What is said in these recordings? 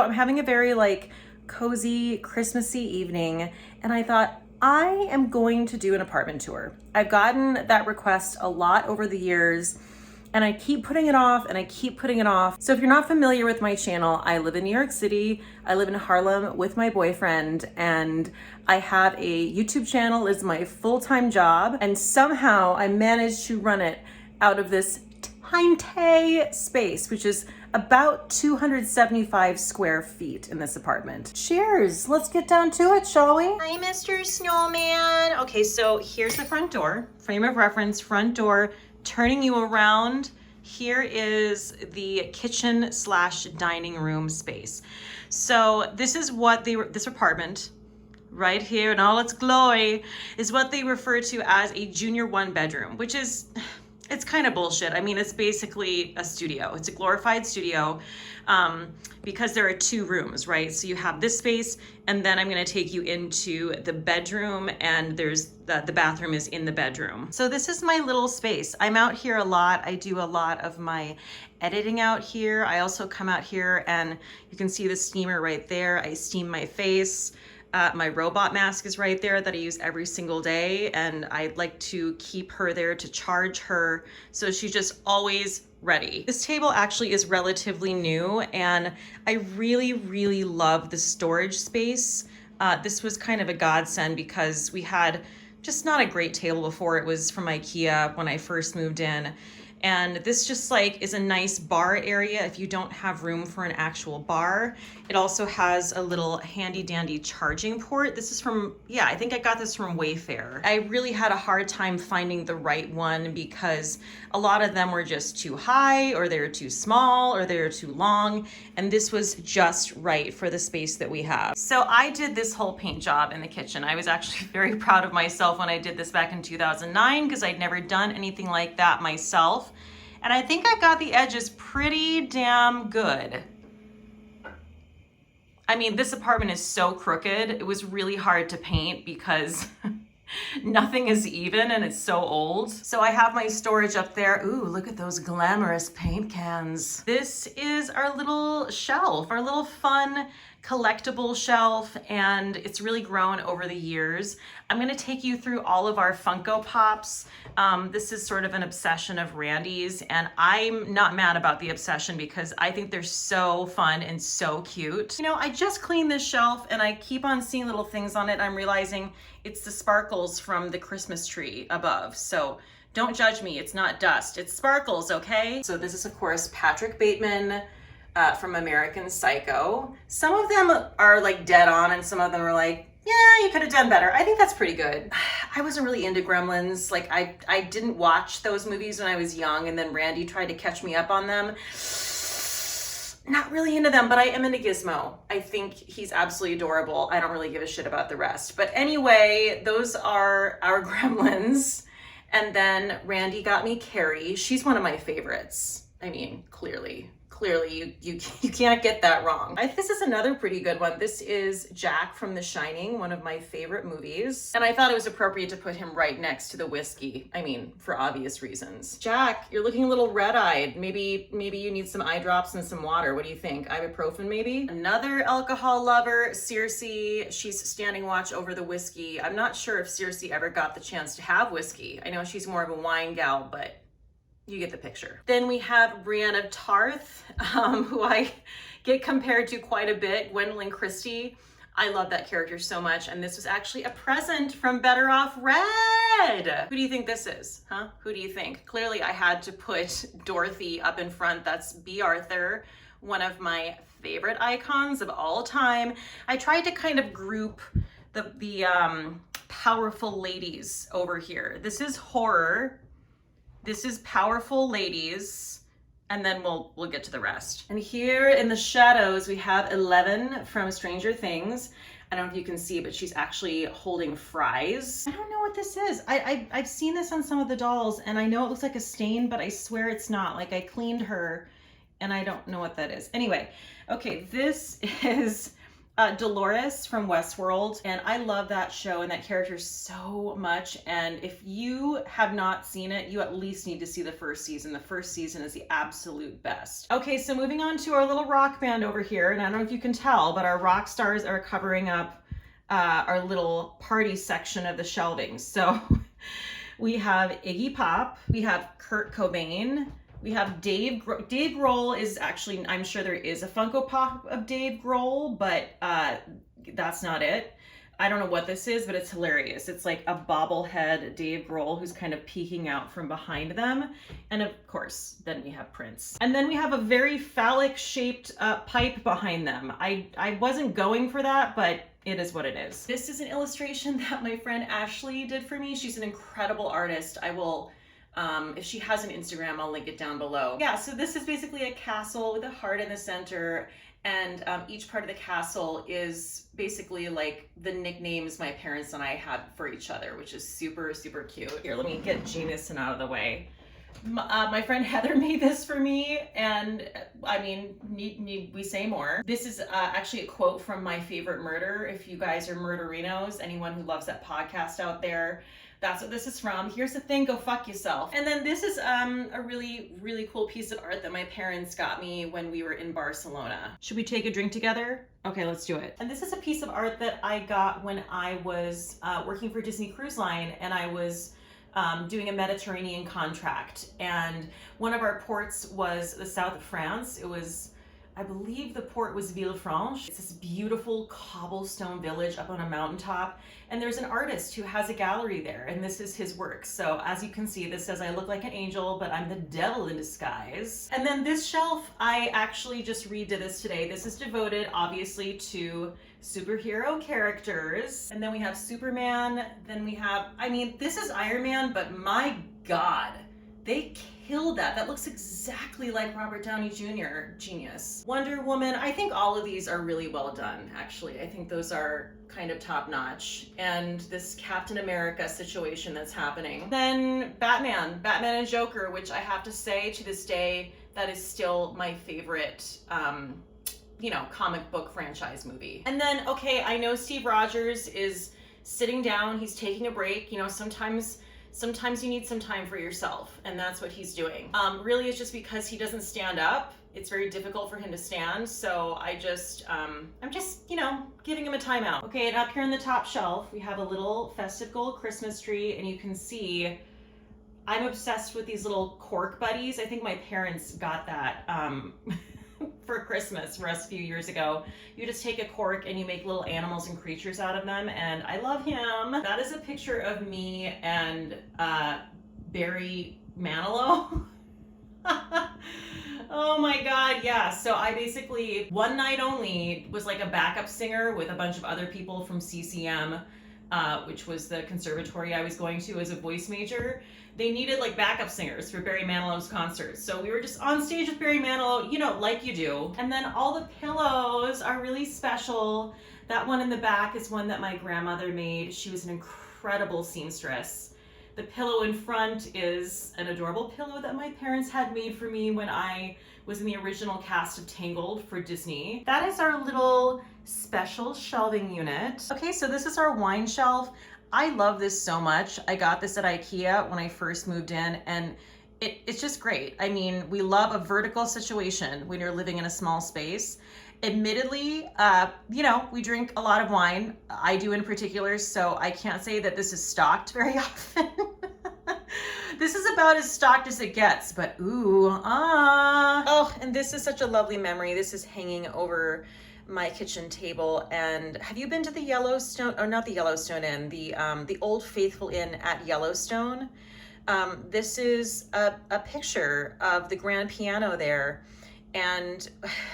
I'm having a very like cozy Christmassy evening, and I thought I am going to do an apartment tour. I've gotten that request a lot over the years, and I keep putting it off and I keep putting it off. So if you're not familiar with my channel, I live in New York City. I live in Harlem with my boyfriend, and I have a YouTube channel as my full-time job, and somehow I managed to run it out of this tiny space, which is about 275 square feet in this apartment. Cheers, let's get down to it, shall we? Hi, Mr. Snowman. Okay, so here's the front door, frame of reference, front door, turning you around. Here is the kitchen slash dining room space. So this is what this apartment right here in all its glory is what they refer to as a junior 1-bedroom, which is, it's kind of bullshit. I mean, it's basically a studio. It's a glorified studio because there are 2 rooms, right? So you have this space, and then I'm gonna take you into the bedroom, and there's the bathroom is in the bedroom. So this is my little space. I'm out here a lot. I do a lot of my editing out here. I also come out here and you can see the steamer right there. I steam my face. My robot mask is right there that I use every single day, and I like to keep her there to charge her, so she's just always ready. This table actually is relatively new, and I really love the storage space. This was kind of a godsend because we had just not a great table before. It was from IKEA when I first moved in. And this just like is a nice bar area if you don't have room for an actual bar. It also has a little handy dandy charging port. This is from, yeah, I think I got this from Wayfair. I really had a hard time finding the right one because a lot of them were just too high, or they were too small, or they were too long. And this was just right for the space that we have. So I did this whole paint job in the kitchen. I was actually very proud of myself when I did this back in 2009 because I'd never done anything like that myself. And I think I got the edges pretty damn good. I mean, this apartment is so crooked. It was really hard to paint because nothing is even and it's so old. So I have my storage up there. Ooh, look at those glamorous paint cans. This is our little shelf, our little fun collectible shelf, and it's really grown over the years. I'm gonna take you through all of our Funko Pops. This is sort of an obsession of Randy's, and I'm not mad about the obsession because I think they're so fun and so cute. You know, I just cleaned this shelf and I keep on seeing little things on it. I'm realizing it's the sparkles from the Christmas tree above. So don't judge me, it's not dust, it's sparkles, okay? So this is of course Patrick Bateman, from American Psycho. Some of them are like dead on, and some of them are like, yeah, you could have done better. I think that's pretty good. I wasn't really into Gremlins. Like I didn't watch those movies when I was young, and then Randy tried to catch me up on them. Not really into them, but I am into Gizmo. I think he's absolutely adorable. I don't really give a shit about the rest. But anyway, those are our Gremlins. And then Randy got me Carrie. She's one of my favorites. I mean, clearly you can't get that wrong. This is another pretty good one. This is Jack from The Shining, one of my favorite movies. And I thought it was appropriate to put him right next to the whiskey. I mean, for obvious reasons. Jack, you're looking a little red-eyed. Maybe you need some eye drops and some water. What do you think? Ibuprofen maybe? Another alcohol lover, Circe. She's standing watch over the whiskey. I'm not sure if Circe ever got the chance to have whiskey. I know she's more of a wine gal, but you get the picture. Then we have Brienne of Tarth, who I get compared to quite a bit, Gwendolyn Christie. I love that character so much, and this was actually a present from Better Off Red. Who do you think this is, huh? Who do you think? Clearly I had to put Dorothy up in front. That's B. Arthur, one of my favorite icons of all time. I tried to kind of group the powerful ladies over here. This is horror. This is powerful ladies, and then we'll get to the rest. And here in the shadows, we have Eleven from Stranger Things. I don't know if you can see, but she's actually holding fries. I don't know what this is. I've seen this on some of the dolls, and I know it looks like a stain, but I swear it's not. Like, I cleaned her, and I don't know what that is. Anyway, okay, this is Dolores from Westworld, and I love that show and that character so much. And if you have not seen it, you at least need to see the first season. The first season is the absolute best. Okay, so moving on to our little rock band over here, and I don't know if you can tell, but our rock stars are covering up our little party section of the shelving. So we have Iggy Pop, we have Kurt Cobain, we have Dave Grohl is actually, I'm sure there is a Funko Pop of Dave Grohl, but that's not it. I don't know what this is, but it's hilarious. It's like a bobblehead Dave Grohl who's kind of peeking out from behind them. And of course, then we have Prince. And then we have a very phallic shaped pipe behind them. I wasn't going for that, but it is what it is. This is an illustration that my friend Ashley did for me. She's an incredible artist. I will, if she has an Instagram, I'll link it down below. Yeah, so this is basically a castle with a heart in the center, and each part of the castle is basically like the nicknames my parents and I had for each other, which is super, super cute. Here, let me get Jameson out of the way. My friend Heather made this for me, and I mean, need we say more? This is actually a quote from My Favorite Murder. If you guys are murderinos, anyone who loves that podcast out there, that's what this is from. Here's the thing, go fuck yourself. And then this is a really, really cool piece of art that my parents got me when we were in Barcelona. Should we take a drink together? Okay, let's do it. And this is a piece of art that I got when I was working for Disney Cruise Line, and I was doing a Mediterranean contract. And one of our ports was the south of France. It was, I believe the port was Villefranche. It's this beautiful cobblestone village up on a mountaintop. And there's an artist who has a gallery there, and this is his work. So as you can see, this says, I look like an angel, but I'm the devil in disguise. And then this shelf, I actually just redid this today. This is devoted, obviously, to superhero characters. And then we have Superman. Then we have, I mean, this is Iron Man, but my God, they killed that. That looks exactly like Robert Downey Jr. Genius. Wonder Woman. I think all of these are really well done, actually. I think those are kind of top notch. And this Captain America situation that's happening. Then Batman and Joker, which I have to say to this day, that is still my favorite, you know, comic book franchise movie. And then, okay, I know Steve Rogers is sitting down, he's taking a break. You know, sometimes you need some time for yourself, and that's what he's doing. Really, it's just because he doesn't stand up. It's very difficult for him to stand, so I'm just, you know, giving him a timeout. Okay, and up here on the top shelf, we have a little festive gold Christmas tree, and you can see I'm obsessed with these little cork buddies. I think my parents got that for Christmas for us a few years ago. You just take a cork and you make little animals and creatures out of them, and I love him. That is a picture of me and Barry Manilow. Oh my God, yeah. So I basically, one night only, was like a backup singer with a bunch of other people from CCM, which was the conservatory I was going to as a voice major. They needed like backup singers for Barry Manilow's concerts. So we were just on stage with Barry Manilow, you know, like you do. And then all the pillows are really special. That one in the back is one that my grandmother made. She was an incredible seamstress. The pillow in front is an adorable pillow that my parents had made for me when I was in the original cast of Tangled for Disney. That is our little special shelving unit. Okay, so this is our wine shelf. I love this so much. I got this at IKEA when I first moved in, and it's just great. I mean, we love a vertical situation when you're living in a small space. Admittedly, you know, we drink a lot of wine. I do in particular, so I can't say that this is stocked very often. This is about as stocked as it gets, but ooh, Oh, and this is such a lovely memory. This is hanging over my kitchen table. And have you been to the Yellowstone, or not the Yellowstone Inn, the Old Faithful Inn at Yellowstone? This is a picture of the grand piano there. And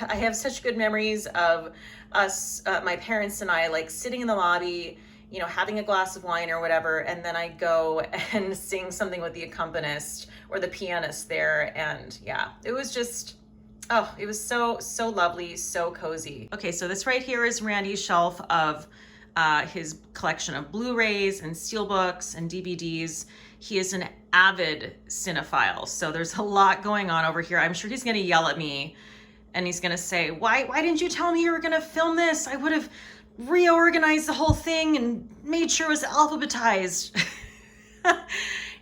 I have such good memories of us, my parents and I, like sitting in the lobby, you know, having a glass of wine or whatever, and then I go and sing something with the accompanist or the pianist there. And yeah, it was just, oh, it was so lovely, so cozy. Okay, so this right here is Randy's shelf of his collection of Blu-rays and steelbooks and DVDs. He is an avid cinephile, so there's a lot going on over here. I'm sure he's gonna yell at me and he's gonna say, why didn't you tell me you were gonna film this? I would have reorganized the whole thing and made sure it was alphabetized.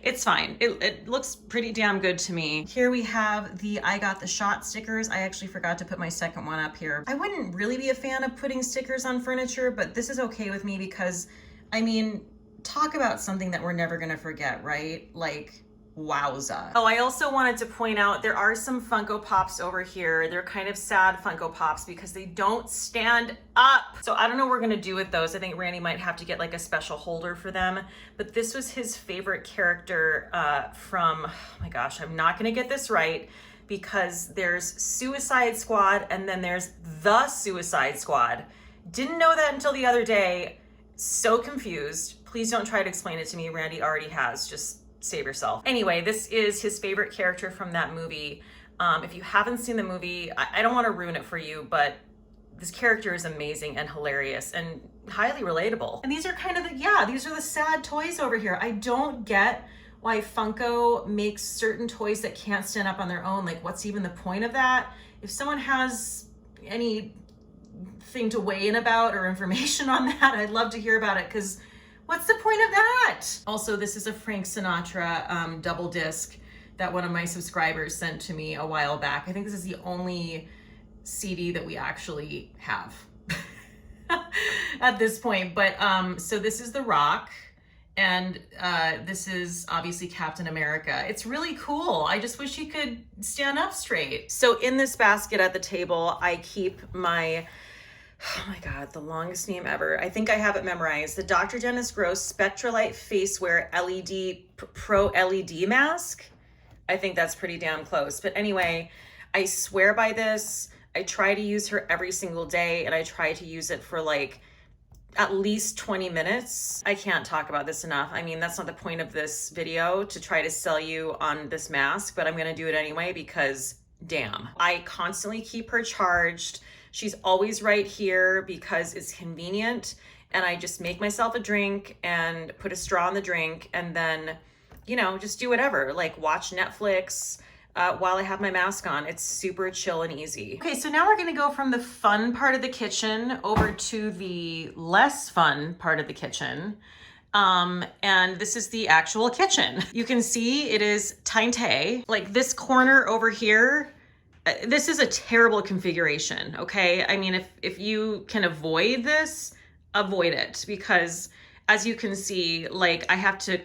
It's fine. It looks pretty damn good to me. Here we have the I got the shot stickers. I actually forgot to put my second one up here. I wouldn't really be a fan of putting stickers on furniture, but this is okay with me because, I mean, talk about something that we're never gonna forget, right? Like, wowza. Oh, I also wanted to point out there are some Funko Pops over here. They're kind of sad Funko Pops because they don't stand up. So I don't know what we're gonna do with those. I think Randy might have to get like a special holder for them. But this was his favorite character from, oh my gosh, I'm not gonna get this right because there's Suicide Squad and then there's The Suicide Squad. Didn't know that until the other day. So confused. Please don't try to explain it to me. Randy already has. Just save yourself. Anyway, this is his favorite character from that movie. If you haven't seen the movie, I don't want to ruin it for you, but this character is amazing and hilarious and highly relatable. And these are kind of these are the sad toys over here. I don't get why Funko makes certain toys that can't stand up on their own. Like, what's even the point of that? If someone has anything to weigh in about or information on that, I'd love to hear about it, because what's the point of that? Also, this is a Frank Sinatra double disc that one of my subscribers sent to me a while back. I think this is the only CD that we actually have at this point. But so this is The Rock, and this is obviously Captain America. It's really cool. I just wish he could stand up straight. So in this basket at the table, I keep my, oh my God, the longest name ever. I think I have it memorized. The Dr. Dennis Gross Spectralite Facewear LED Pro LED Mask. I think that's pretty damn close. But anyway, I swear by this. I try to use her every single day, and I try to use it for like at least 20 minutes. I can't talk about this enough. I mean, that's not the point of this video, to try to sell you on this mask, but I'm gonna do it anyway because damn. I constantly keep her charged. She's always right here because it's convenient, and I just make myself a drink and put a straw in the drink, and then, you know, just do whatever, like watch Netflix while I have my mask on. It's super chill and easy. Okay, so now we're gonna go from the fun part of the kitchen over to the less fun part of the kitchen. And this is the actual kitchen. You can see it is tiny. Like this corner over here, this is a terrible configuration, okay? I mean, if you can avoid this, avoid it, because as you can see, like I have to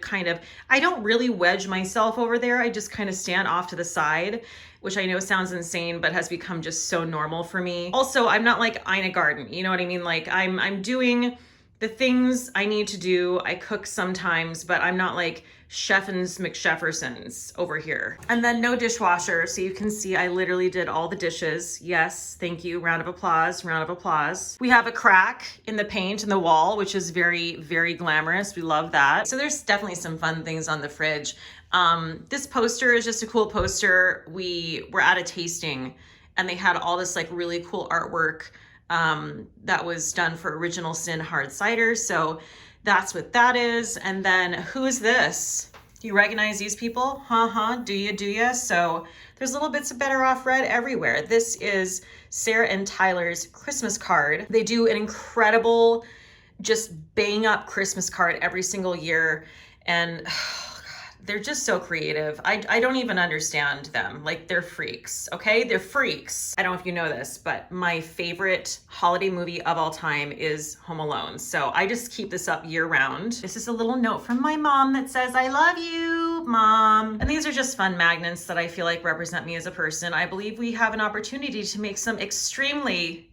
I don't really wedge myself over there. I just kind of stand off to the side, which I know sounds insane, but has become just so normal for me. Also, I'm not like Ina Garten, you know what I mean? Like I'm doing the things I need to do. I cook sometimes, but I'm not like Cheffins McSheffersons over here. And then no dishwasher. So you can see I literally did all the dishes. Yes, thank you. Round of applause, round of applause. We have a crack in the paint in the wall, which is very, very glamorous. We love that. So there's definitely some fun things on the fridge. This poster is just a cool poster. We were at a tasting and they had all this like really cool artwork that was done for Original Sin hard cider. So that's what that is. And then who is this? Do you recognize these people? Do you? So there's little bits of Better Off Red everywhere. This is Sarah and Tyler's Christmas card. They do an incredible, just bang up Christmas card every single year. And they're just so creative. I don't even understand them. Like, they're freaks, okay? They're freaks. I don't know if you know this, but my favorite holiday movie of all time is Home Alone. So I just keep this up year round. This is a little note from my mom that says, I love you, Mom. And these are just fun magnets that I feel like represent me as a person. I believe we have an opportunity to make some extremely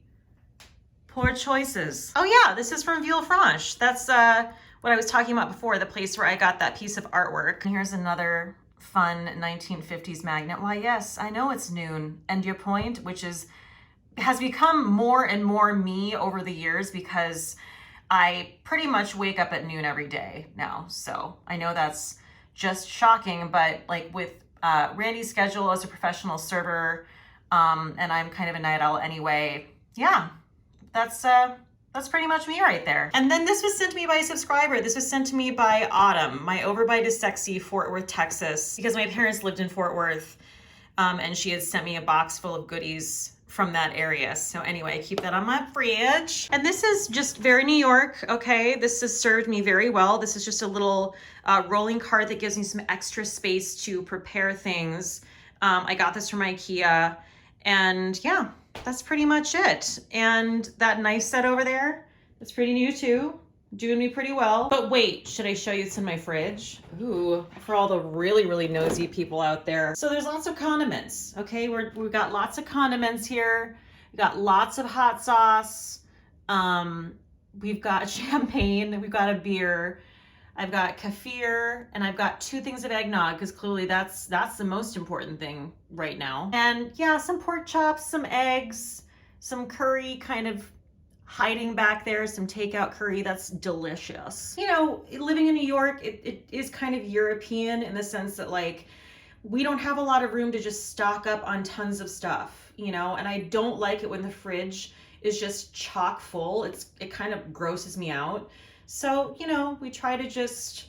poor choices. Oh yeah, this is from Villefranche. That's what I was talking about before, the place where I got that piece of artwork. And here's another fun 1950s magnet. Why, yes, I know it's noon. And your point, which has become more and more me over the years because I pretty much wake up at noon every day now. So I know that's just shocking, but like with Randy's schedule as a professional server, and I'm kind of a night owl anyway. Yeah, that's pretty much me right there. And then this was sent to me by a subscriber. This was sent to me by Autumn. My overbite is sexy, Fort Worth, Texas, because my parents lived in Fort Worth, and she had sent me a box full of goodies from that area. So anyway, I keep that on my fridge. And this is just very New York, okay? This has served me very well. This is just a little rolling cart that gives me some extra space to prepare things. I got this from IKEA, and yeah, that's pretty much it. And that knife set over there, that's pretty new too. Doing me pretty well. But wait, should I show you what's in my fridge? Ooh, for all the really, really nosy people out there. So there's lots of condiments, okay? We've got lots of condiments here. We've got lots of hot sauce. We've got champagne, we've got a beer. I've got kefir, and I've got 2 things of eggnog, because clearly that's the most important thing right now. And yeah, some pork chops, some eggs, some curry kind of hiding back there, some takeout curry that's delicious. You know, living in New York, it is kind of European in the sense that like we don't have a lot of room to just stock up on tons of stuff, you know, and I don't like it when the fridge is just chock full. It kind of grosses me out. So, you know, we try to just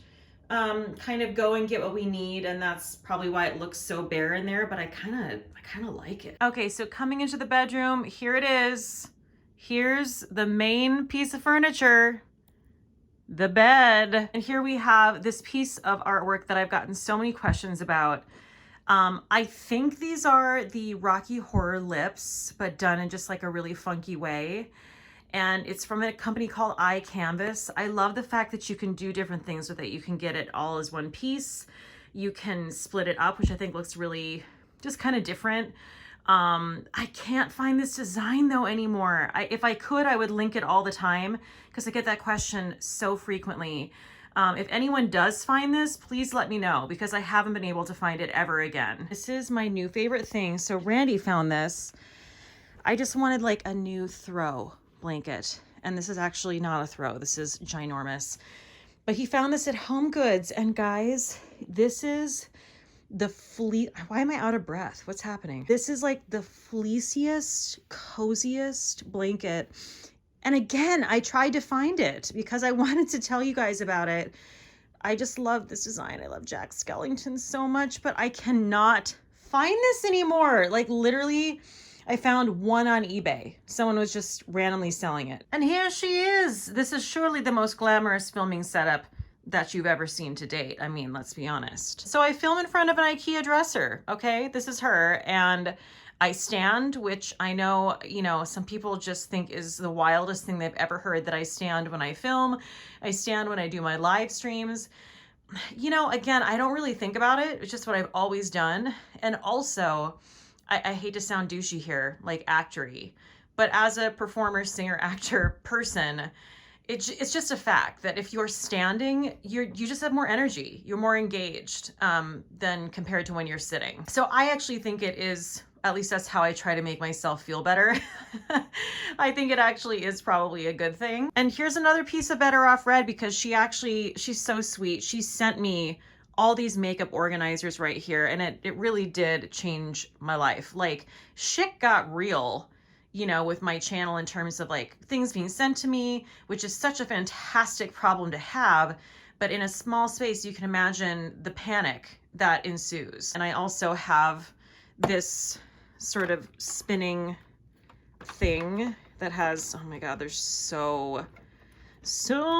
kind of go and get what we need, and that's probably why it looks so bare in there, but I kind of like it. Okay, so coming into the bedroom, here it is. Here's the main piece of furniture, the bed. And here we have this piece of artwork that I've gotten so many questions about. I think these are the Rocky Horror lips, but done in just like a really funky way. And it's from a company called iCanvas. I love the fact that you can do different things with it. You can get it all as one piece. You can split it up, which I think looks really just kind of different. I can't find this design though anymore. If I could, I would link it all the time because I get that question so frequently. If anyone does find this, please let me know because I haven't been able to find it ever again. This is my new favorite thing. So Randy found this. I just wanted like a new throw blanket, and this is actually not a throw. This is ginormous, but he found this at Home Goods, and guys, this is the why am I out of breath? What's happening? This is like the fleeciest, coziest blanket. And again, I tried to find it because I wanted to tell you guys about it. I just love this design. I love Jack Skellington so much, but I cannot find this anymore. Like literally, I found one on eBay. Someone was just randomly selling it. And here she is. This is surely the most glamorous filming setup that you've ever seen to date. I mean, let's be honest. So I film in front of an IKEA dresser, okay? This is her, and I stand, which I know, you know, some people just think is the wildest thing they've ever heard, that I stand when I film. I stand when I do my live streams. You know, again, I don't really think about it. It's just what I've always done. And also, I hate to sound douchey here, like actory, but as a performer, singer, actor person, it's just a fact that if you're standing, you just have more energy. You're more engaged than compared to when you're sitting. So I actually think it is, at least that's how I try to make myself feel better. I think it actually is probably a good thing. And here's another piece of Better Off Red because she's so sweet. She sent me all these makeup organizers right here, and it really did change my life. Like shit got real, you know, with my channel in terms of like things being sent to me, which is such a fantastic problem to have. But in a small space, you can imagine the panic that ensues. And I also have this sort of spinning thing that has, oh my God, there's so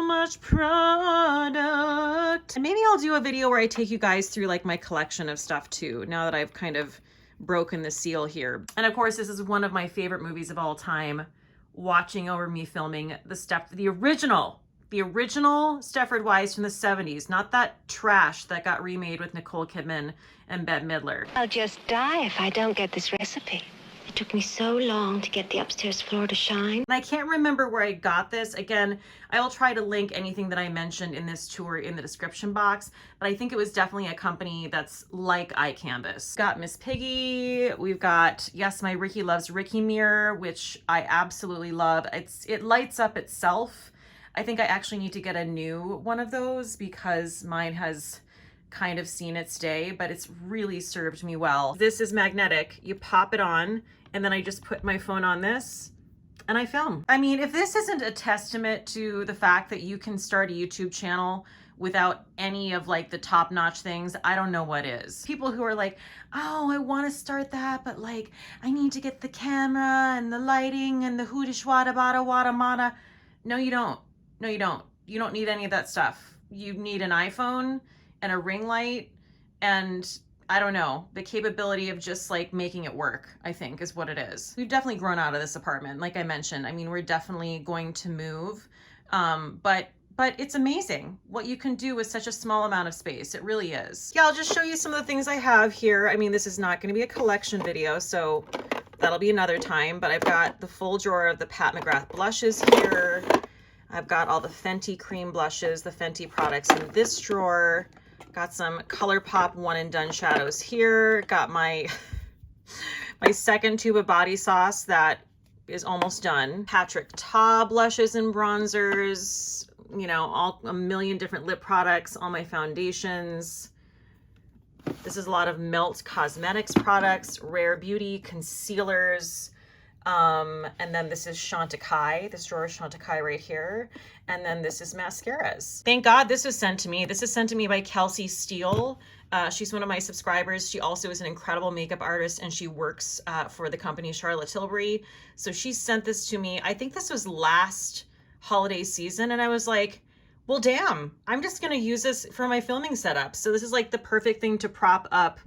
much product. And maybe I'll do a video where I take you guys through like my collection of stuff too, now that I've kind of broken the seal here. And of course, this is one of my favorite movies of all time, watching over me filming the original Stepford Wives from the 70s, not that trash that got remade with Nicole Kidman and Bette Midler. I'll just die if I don't get this recipe. It took me so long to get the upstairs floor to shine. And I can't remember where I got this. Again, I will try to link anything that I mentioned in this tour in the description box, but I think it was definitely a company that's like iCanvas. Got Miss Piggy. We've got, yes, my Ricky Loves Ricky mirror, which I absolutely love. It lights up itself. I think I actually need to get a new one of those because mine has kind of seen its day, but it's really served me well. This is magnetic. You pop it on, and then I just put my phone on this and I film. I mean, if this isn't a testament to the fact that you can start a YouTube channel without any of like the top-notch things, I don't know what is. People who are like, oh, I want to start that, but like I need to get the camera and the lighting and the hoodish wada bada wada mada. No, you don't. No, you don't. You don't need any of that stuff. You need an iPhone and a ring light and I don't know, the capability of just like making it work, I think is what it is. We've definitely grown out of this apartment. Like I mentioned, I mean, we're definitely going to move. But it's amazing what you can do with such a small amount of space. It really is. Yeah, I'll just show you some of the things I have here. I mean, this is not going to be a collection video, so that'll be another time, but I've got the full drawer of the Pat McGrath blushes here. I've got all the Fenty cream blushes, the Fenty products in this drawer. Got some ColourPop one and done shadows here. Got my my second tube of body sauce that is almost done. Patrick Ta blushes and bronzers, you know, all a million different lip products, all my foundations. This is a lot of Melt Cosmetics products, Rare Beauty concealers. And then this is Chantecaille. This drawer is Chantecaille right here. And then this is mascaras. Thank God this was sent to me. This is sent to me by Kelsey Steele. She's one of my subscribers. She also is an incredible makeup artist and she works for the company Charlotte Tilbury. So she sent this to me. I think this was last holiday season. And I was like, well, damn, I'm just going to use this for my filming setup. So this is like the perfect thing to prop up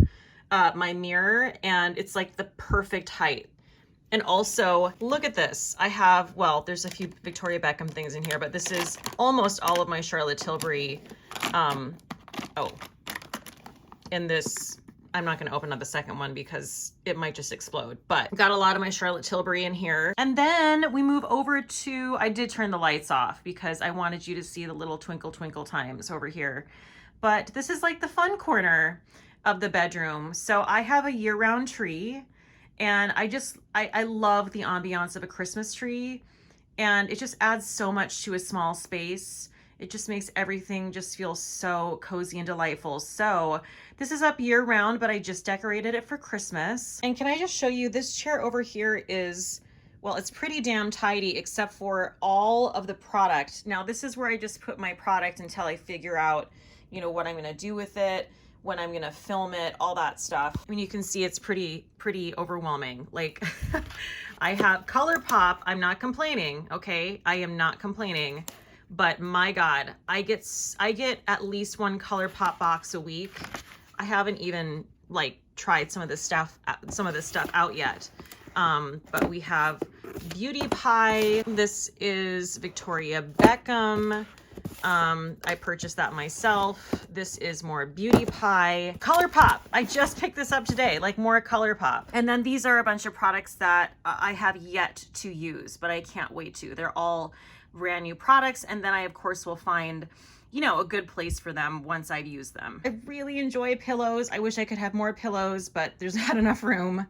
my mirror. And it's like the perfect height. And also, look at this. I have, well, there's a few Victoria Beckham things in here, but this is almost all of my Charlotte Tilbury. In this, I'm not going to open up the second one because it might just explode. But got a lot of my Charlotte Tilbury in here. And then we move over to, I did turn the lights off because I wanted you to see the little twinkle twinkle times over here. But this is like the fun corner of the bedroom. So I have a year-round tree. And I love the ambiance of a Christmas tree, and it just adds so much to a small space. It just makes everything just feel so cozy and delightful. So this is up year round, but I just decorated it for Christmas. And can I just show you, this chair over here is, well, it's pretty damn tidy except for all of the product. Now this is where I just put my product until I figure out, you know, what I'm gonna do with it, when I'm gonna film it, all that stuff. I mean, you can see it's pretty overwhelming. Like I have ColourPop, I'm not complaining, okay? I am not complaining, but my God, I get at least one ColourPop box a week. I haven't even like tried some of this stuff out yet. But we have Beauty Pie. This is Victoria Beckham. I purchased that myself. This is more Beauty Pie. ColourPop. I just picked this up today, like more ColourPop. And then these are a bunch of products that I have yet to use, but I can't wait to. They're all brand new products. And then I, of course, will find, you know, a good place for them once I've used them. I really enjoy pillows. I wish I could have more pillows, but there's not enough room.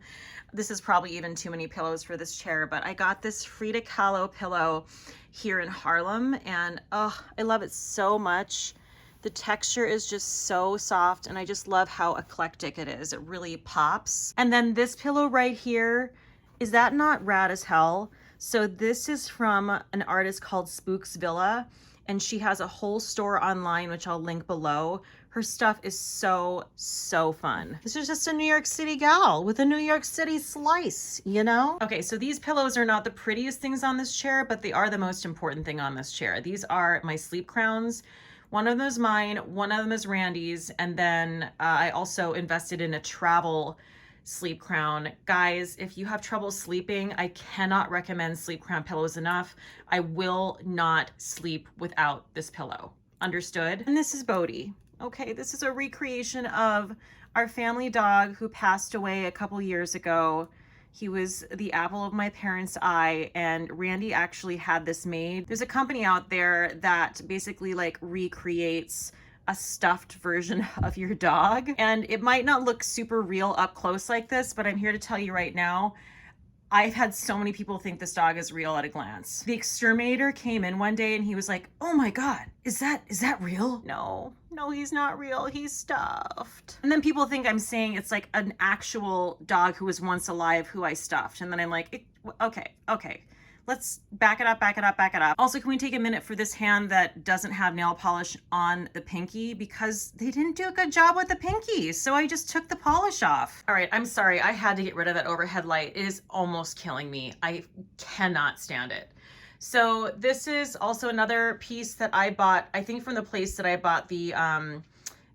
This is probably even too many pillows for this chair, but I got this Frida Kahlo pillow here in Harlem, and oh, I love it so much. The texture is just so soft, and I just love how eclectic it is. It really pops. And then this pillow right here, is that not rad as hell? So this is from an artist called Spooks Villa, and she has a whole store online, which I'll link below. Her stuff is so fun. This is just a New York City gal with a New York City slice, you know? Okay, so these pillows are not the prettiest things on this chair, but they are the most important thing on this chair. These are my sleep crowns. One of them is mine, one of them is Randy's, and then I also invested in a travel sleep crown. Guys, if you have trouble sleeping, I cannot recommend sleep crown pillows enough. I will not sleep without this pillow. Understood? And this is Bodhi. Okay, this is a recreation of our family dog who passed away a couple years ago. He was the apple of my parents' eye, and Randy actually had this made. There's a company out there that basically like recreates a stuffed version of your dog, and it might not look super real up close like this, but I'm here to tell you right now, I've had so many people think this dog is real at a glance. The exterminator came in one day and he was like, oh my God, is that real? No, he's not real. He's stuffed. And then people think I'm saying it's like an actual dog who was once alive who I stuffed. And then I'm like, okay. Let's back it up, back it up, back it up. Also, can we take a minute for this hand that doesn't have nail polish on the pinky, because they didn't do a good job with the pinky. So I just took the polish off. All right, I'm sorry. I had to get rid of that overhead light. It is almost killing me. I cannot stand it. So this is also another piece that I bought, I think from the place that I bought the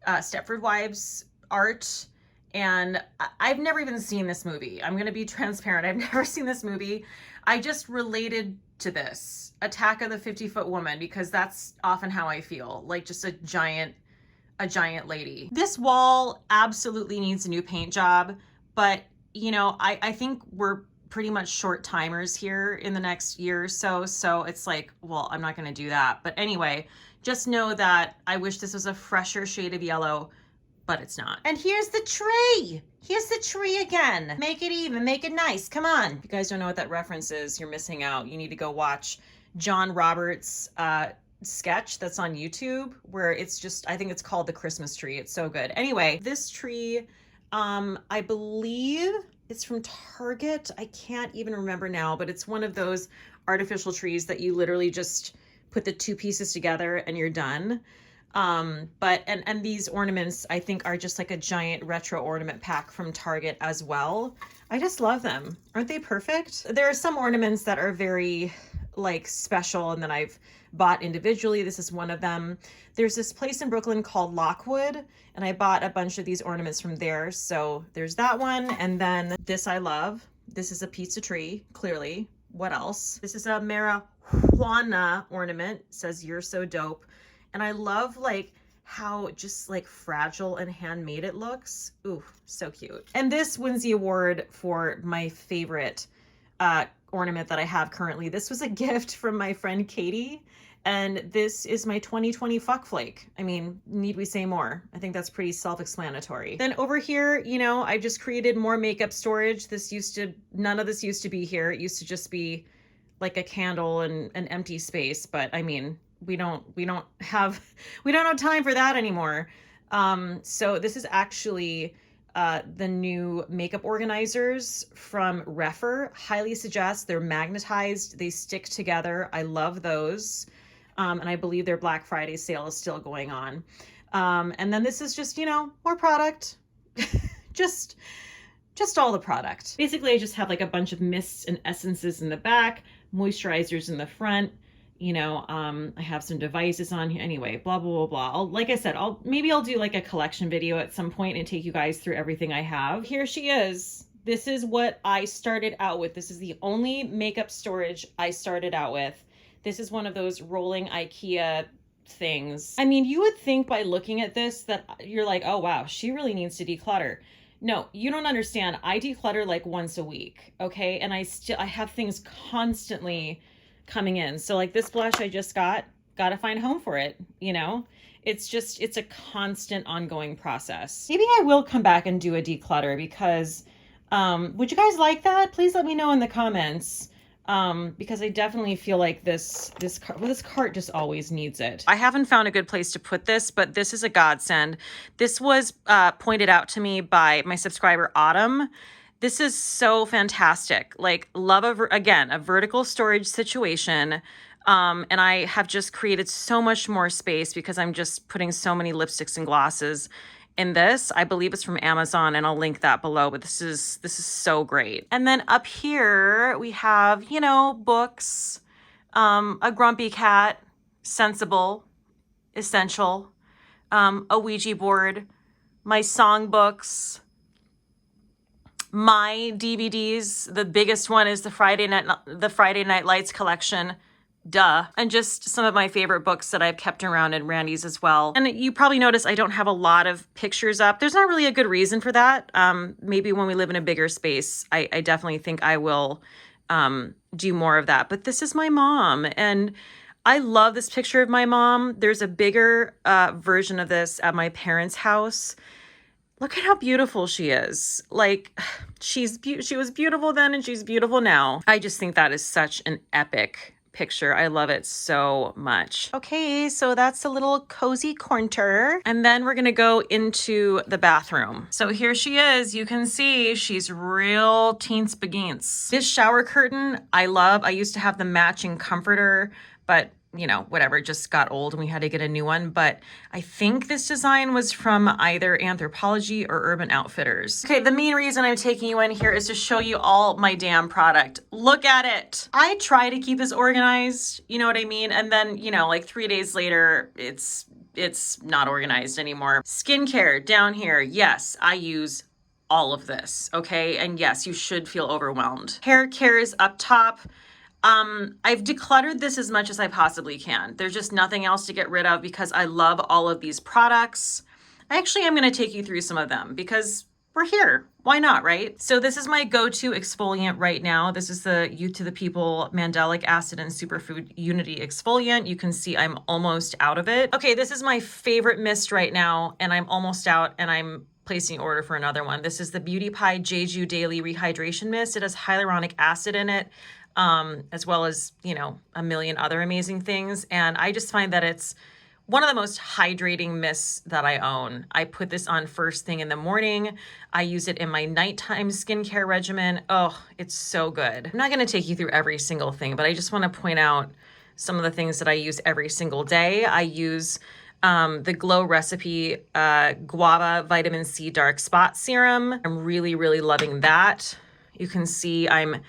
Stepford Wives art. And I've never even seen this movie. I'm gonna be transparent. I've never seen this movie. I just related to this, Attack of the 50-Foot Woman, because that's often how I feel, like just a giant lady. This wall absolutely needs a new paint job, but you know, I think we're pretty much short timers here in the next year or so. So it's like, well, I'm not gonna do that. But anyway, just know that I wish this was a fresher shade of yellow, but it's not. And here's the tree. Here's the tree again. Make it even, make it nice. Come on. If you guys don't know what that reference is, you're missing out. You need to go watch John Roberts' sketch that's on YouTube, where it's just, I think it's called The Christmas Tree. It's so good. Anyway, this tree, I believe it's from Target. I can't even remember now, but it's one of those artificial trees that you literally just put the two pieces together and you're done. But these ornaments I think are just like a giant retro ornament pack from Target as well. I just love them. Aren't they perfect? There are some ornaments that are very like special and that I've bought individually. This is one of them. There's this place in Brooklyn called Lockwood, and I bought a bunch of these ornaments from there. So there's that one. And then this I love. This is a pizza tree, clearly. What else? This is a marijuana ornament. It says "You're so dope." And I love like how just like fragile and handmade it looks. Ooh, so cute. And this wins the award for my favorite ornament that I have currently. This was a gift from my friend Cate, and this is my 2020 fuck flake. I mean, need we say more? I think that's pretty self-explanatory. Then over here, you know, I just created more makeup storage. None of this used to be here. It used to just be like a candle and an empty space, but I mean, we don't have time for that anymore. So this is actually the new makeup organizers from Refer. Highly suggest. They're magnetized. They stick together. I love those. And I believe their Black Friday sale is still going on. And then this is just, you know, more product. just all the product. Basically, I just have like a bunch of mists and essences in the back, moisturizers in the front. You know, I have some devices on here. Anyway, blah, blah, blah, blah. Like I said, maybe I'll do like a collection video at some point and take you guys through everything I have. Here she is. This is what I started out with. This is the only makeup storage I started out with. This is one of those rolling IKEA things. I mean, you would think by looking at this that you're like, oh wow, she really needs to declutter. No, you don't understand. I declutter like once a week, okay? And I have things constantly coming in. So like this blush I just gotta find a home for it, you know? It's a constant ongoing process. Maybe I will come back and do a declutter because would you guys like that? Please let me know in the comments. Because I definitely feel like this cart just always needs it. I haven't found a good place to put this, but this is a godsend. This was pointed out to me by my subscriber Autumn. This is so fantastic. Like, love a vertical storage situation. And I have just created so much more space because I'm just putting so many lipsticks and glosses in this. I believe it's from Amazon, and I'll link that below, but this is so great. And then up here we have, you know, books, a grumpy cat, sensible, essential, a Ouija board, my songbooks, my DVDs. The biggest one is the Friday Night Lights collection. Duh. And just some of my favorite books that I've kept around, and Randy's as well. And you probably notice I don't have a lot of pictures up. There's not really a good reason for that. Maybe when we live in a bigger space, I definitely think I will do more of that. But this is my mom, and I love this picture of my mom. There's a bigger version of this at my parents' house. Look at how beautiful she is. Like, she was beautiful then and she's beautiful now. I just think that is such an epic picture. I love it so much. Okay, so that's a little cozy corner. And then we're gonna go into the bathroom. So here she is. You can see she's real teens begeens. This shower curtain, I love. I used to have the matching comforter, but you know, whatever, it just got old and we had to get a new one. But I think this design was from either Anthropologie or Urban Outfitters. Okay, the main reason I'm taking you in here is to show you all my damn product. Look at it. I try to keep this organized, you know what I mean? And then, you know, like 3 days later, it's not organized anymore. Skincare down here. Yes, I use all of this, okay? And yes, you should feel overwhelmed. Hair care is up top. I've decluttered this as much as I possibly can. There's just nothing else to get rid of because I love all of these products. I actually am going to take you through some of them because we're here. Why not, right? So this is my go-to exfoliant right now. This is the Youth to the People Mandelic Acid and Superfood Unity Exfoliant. You can see I'm almost out of it. Okay, this is my favorite mist right now, and I'm almost out, and I'm placing order for another one. This is the Beauty Pie Jeju Daily Rehydration Mist. It has hyaluronic acid in it, as well as, you know, a million other amazing things. And I just find that it's one of the most hydrating mists that I own. I put this on first thing in the morning. I use it in my nighttime skincare regimen. Oh, it's so good. I'm not going to take you through every single thing, but I just want to point out some of the things that I use every single day. I use the Glow Recipe Guava Vitamin C Dark Spot Serum. I'm really, really loving that. You can see I'm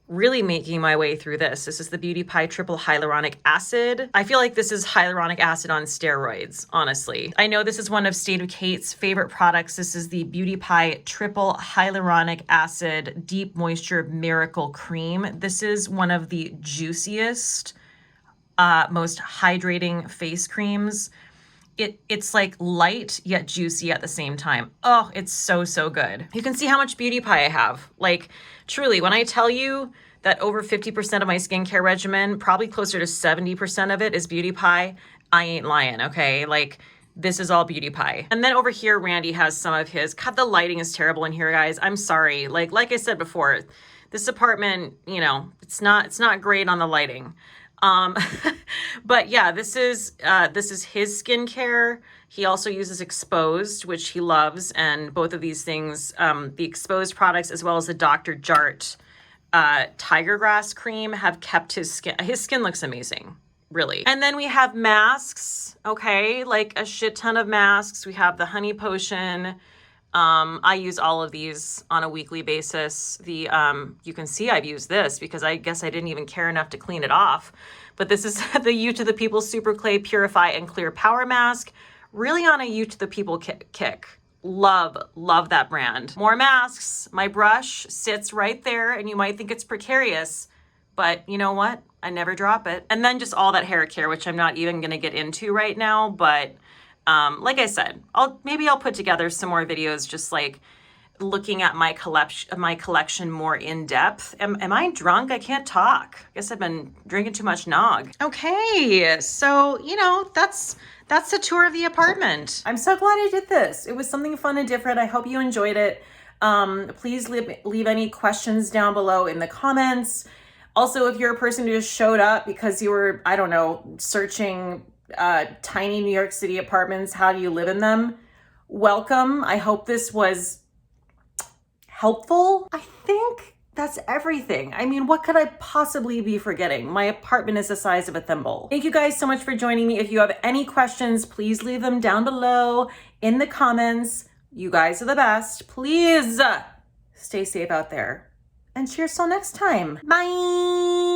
really making my way through this. This is the Beauty Pie Triple Hyaluronic Acid. I feel like this is hyaluronic acid on steroids, honestly. I know this is one of State of Kate's favorite products. This is the Beauty Pie Triple Hyaluronic Acid Deep Moisture Miracle Cream. This is one of the juiciest, most hydrating face creams. It's like light yet juicy at the same time. Oh, it's so, so good. You can see how much Beauty Pie I have. Like, truly, when I tell you that over 50% of my skincare regimen, probably closer to 70% of it is Beauty Pie, I ain't lying, okay? Like, this is all Beauty Pie. And then over here, Randy has some of his. God, the lighting is terrible in here, guys. I'm sorry. Like I said before, this apartment, you know, it's not great on the lighting. But yeah, this is his skincare. He also uses Exposed, which he loves. And both of these things, the Exposed products, as well as the Dr. Jart, Tiger Grass cream have kept his skin looks amazing, really. And then we have masks. Okay. Like a shit ton of masks. We have the honey potion. I use all of these on a weekly basis. You can see I've used this because I guess I didn't even care enough to clean it off. But this is the Youth to the People Super Clay Purify and Clear Power Mask. Really on a Youth to the People kick. Love that brand. More masks. My brush sits right there and you might think it's precarious, but you know what? I never drop it. And then just all that hair care, which I'm not even going to get into right now, but like I said, I'll put together some more videos just like looking at my collection more in depth. Am I drunk? I can't talk. I guess I've been drinking too much nog. Okay, so you know, that's the tour of the apartment. I'm so glad I did this. It was something fun and different. I hope you enjoyed it. Please leave any questions down below in the comments. Also, if you're a person who just showed up because you were, I don't know, searching tiny New York City apartments, how do you live in them? Welcome. I hope this was helpful. I think that's everything. I mean, what could I possibly be forgetting? My apartment is the size of a thimble. Thank you guys so much for joining me. If you have any questions, please leave them down below in the comments. You guys are the best. Please stay safe out there. And cheers till next time. Bye.